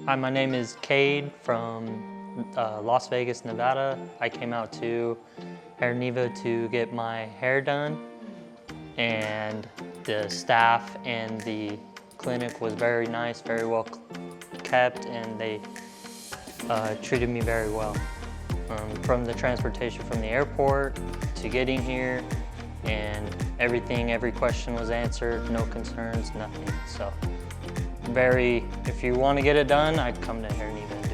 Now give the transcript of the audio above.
Hi, my name is Cade from Las Vegas, Nevada. I came out to HairNeva to get my hair done, and the staff and the clinic was very nice, very well kept, and they treated me very well. From the transportation from the airport to getting here, and every question was answered, no concerns, nothing. So if you want to get it done, I'd come to HairNeva.